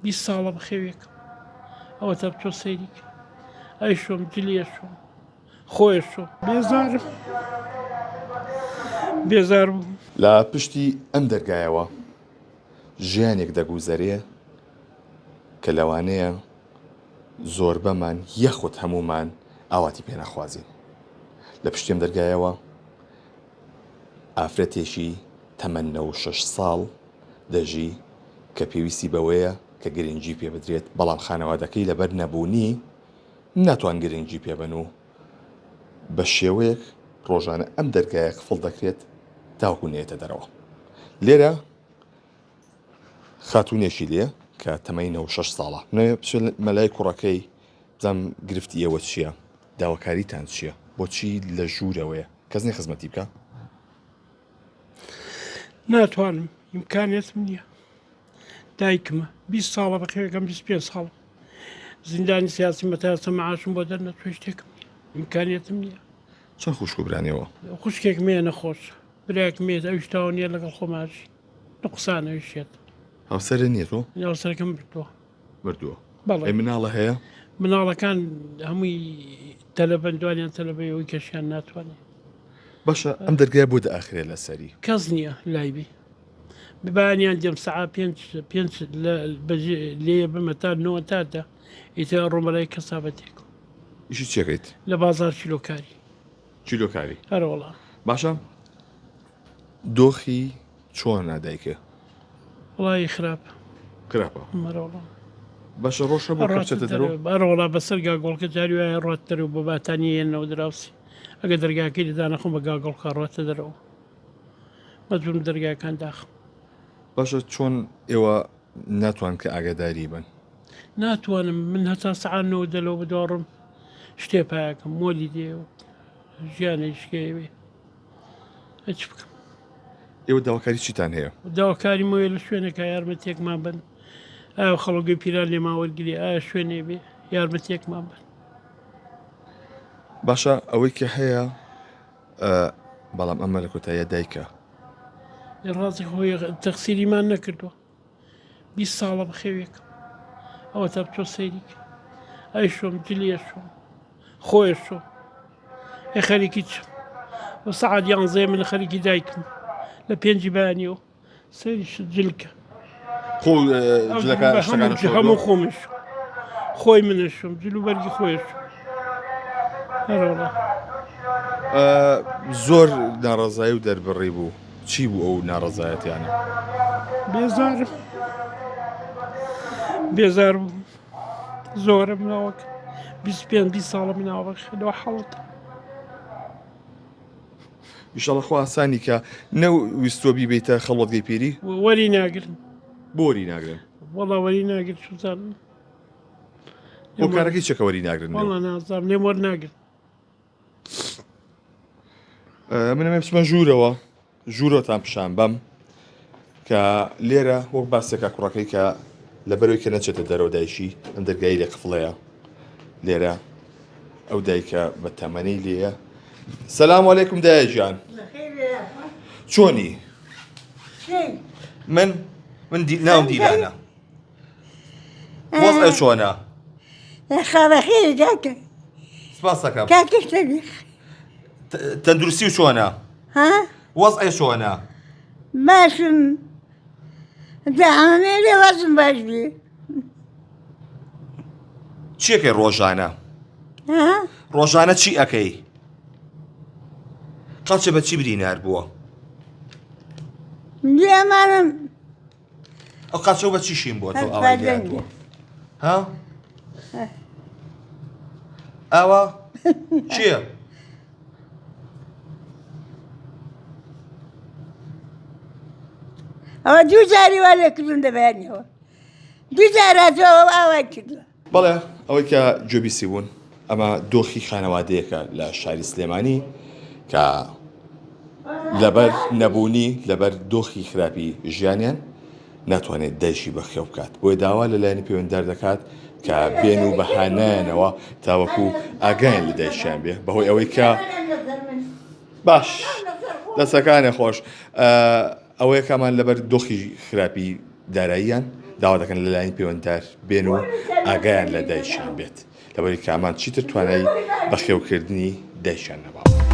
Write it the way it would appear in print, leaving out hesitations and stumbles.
20 ساڵە بەخێوێکم ئەوە تا بچۆ سەیریک ئەی شۆم جلیە شۆم خۆی شۆ بێزار بوو لە پشتی ئەم دەرگایەوە ژیانێک دەگوزەرێ کە لەوانەیە زۆر بەمان یەخود هەمومان ئاواتی پێ نەخوازین. لە پشتی ئەم دەرگایەوە ئافرەتێکی تەمەن 96 ساڵ دەژی کە پێویستی بەوەیە کە گرنگی پێ بدرێت، بەڵام خانەوادەکەی لەبەر نەبوونی ناتوان گرنگی پێبن و بە شێوەیەک ڕۆژانە ئەم دەرگایە قفڵ دەکرێت تاوەکو نێتە دەرەوە. لێرە خاتوونێکی لێ کە تەمەی 96 ساڵە مەلای کوڕەکەی بزانم گرفتی ئێوە چییە؟ داواکاریتان چییە؟ بۆچی لە ژوورەوەیە؟ کەس نێ خزمەتی بکە؟ ناتوانم ئیمکانێتم نییە. دایکمە 20 ساڵە بەخێوەکەم 25 ساڵە زیندانی سیاسی مەتاسە مەعاشم بۆ دەرنەچوە شتێکم ئیمکانێتم نییە. چەند خوشک و برانیەوە؟ خوشکێک مێ نەخۆش برایك مێت ئەوش تاوە نیە لەگەڵ خۆماشی نقسانەویشێت هاوسەرە نییە تۆ؟ یاوسەرەکەم بردووە. بەڵێ مناڵە هەیە؟ مناڵەکان هەمووی تەلەبەندوانیان تەلەبەیەوەی کەشیان ناتوانێت. باشە ئەم دەرگای بۆ دەئاخرێ لە سەری کەس نییە لایبی ببانیان دێم سعا پێنج لێ بمە تا 9 تادا ئیتر ڕۆمەلای کەسابەتێک ئیشی چێکەیت؟ لە بازار چیلۆکاری چیلۆکاری هەرۆڵا. باشە دۆخی چۆن نادایکە؟ وڵی خراپ خراپە. مەرۆڵە باشە ڕۆژە بۆ ڕچێتە دەرەوە بەڕۆڵا بەسەر گاگۆڵکە جاری وایە ڕاتەرەوە بۆ باتانی هێنەوە دراوسی ئەگە دەرگاکەی دەدانەخۆم بە گاگۆڵکە ڕاتە دەرەوە مەجبورم دەرگاکان داخم. باشە چۆن ئێوە ناتوان کە ئاگاداری بن؟ ناتوانم من هەتا سعانەوە دەلەوە بدۆڕم شتێ پایەکەم مۆلی دێ و ژیانێشکێوێ هەچ بکەم. ئێوە داواکاری چیتان هەیە؟ داواکاری مۆیە لە شوێنێکە یارمەتێکمان بن ئایا خەڵۆگەی پیران لێ ماوەرگری ئایا شوێنێ بێ یارمەتێکمان بن. باشە ئەوەی کە هەیە بەڵام ئەمە لە کۆتاییە دایکە ڕاستی خۆی تەقسیریمان نەکردووە 20 ساڵە بەخێوێکم ئەوە تا بچۆ سەیریک ئەی شۆم جلیە شۆم خۆی شۆ ئەی خەریکی چم و سەعات 11 من لە خەریکی دایکم لە 5 بەیانیەوە سەیریش جلکە هەموو خۆمش خۆی منەشم جلو بەرگی خۆیش هەرۆڵە. زۆر ناڕەزایی و دەربڕی بوو. چی بوو ئەو ناڕەزایەتیانە؟ بێزار بوو زۆرە مناوەکە 25 ساڵە مناوەخ لەوە حەڵت ئیشەڵە خوا ئاسانی کە نەویستۆ بیبیتە خەڵوەتگەی پیری وەری ناگرن بۆری ناگرن وەڵا وەری ناگرن سوزانن بۆ کارەکەی چەکە وەری ناگرن وەڵا نازانم لێم وەرناگرن. منەمە بچمە ژوورەوە ژوورۆتان پیشان بەم کە لێرە وەک باسێکە کوڕەکەی کە لەبەرەوەی کە نەچێتە دەرەوە دایشی ئەم دەرگایی لێ قفڵەیە لێرە ئەو دایکە بە تەمەنەی لێیە. سەلام عەلەیکوم دایە گیان چۆنی؟ من ناوم دیلانە وەزعی چۆنە؟ خاڵەخێری داکە سپاس دەکەم. کاکەشتەبی تەندروستی و چۆنە؟ وەزعی چۆنە؟ باشم داهانێ لێ وەزم باش بێ. چیەکەی ڕۆژانە؟ ڕۆژانە چی ئەەکەی؟ قەڵچە بە چی برینار بووە؟ لێمانم ئەو قەڵچە بە چی شین بووە تۆ ئەوەی لێهاتووە؟ ها؟ ئەوە چییە؟ ئەوە دوو جاری وا لێکردون دەبیانەوە دوو جاراتەوە ئاوای کردووە. بەڵێ ئەوەی کە جۆبیسی بوون ئەمە دۆخی خانەوادەیەکە لە شاری سلێمانی کە لەبەر نەبوونی لەبەر دۆخی خراپی ژیانیان ناتوانێت دایشی بەخێو بکات بۆی داوا لەلایەنی پەیوەنددار دەکات کە بێن و بەهانایانەوە تاوەکو ئاگایان لە دایشیان بێ بەهۆی ئەوەی کە باش دەستەکانە خۆش ئەوەیە کامان لەبەر دۆخی خراپی داراییان داوا دەکەن لەلایەن پەیوەنددار بێن و ئاگایان لە دایکیان بێت لەبەری کە ئەمان چیتر توانای بەخێوکردنی دایکیان نەباوە.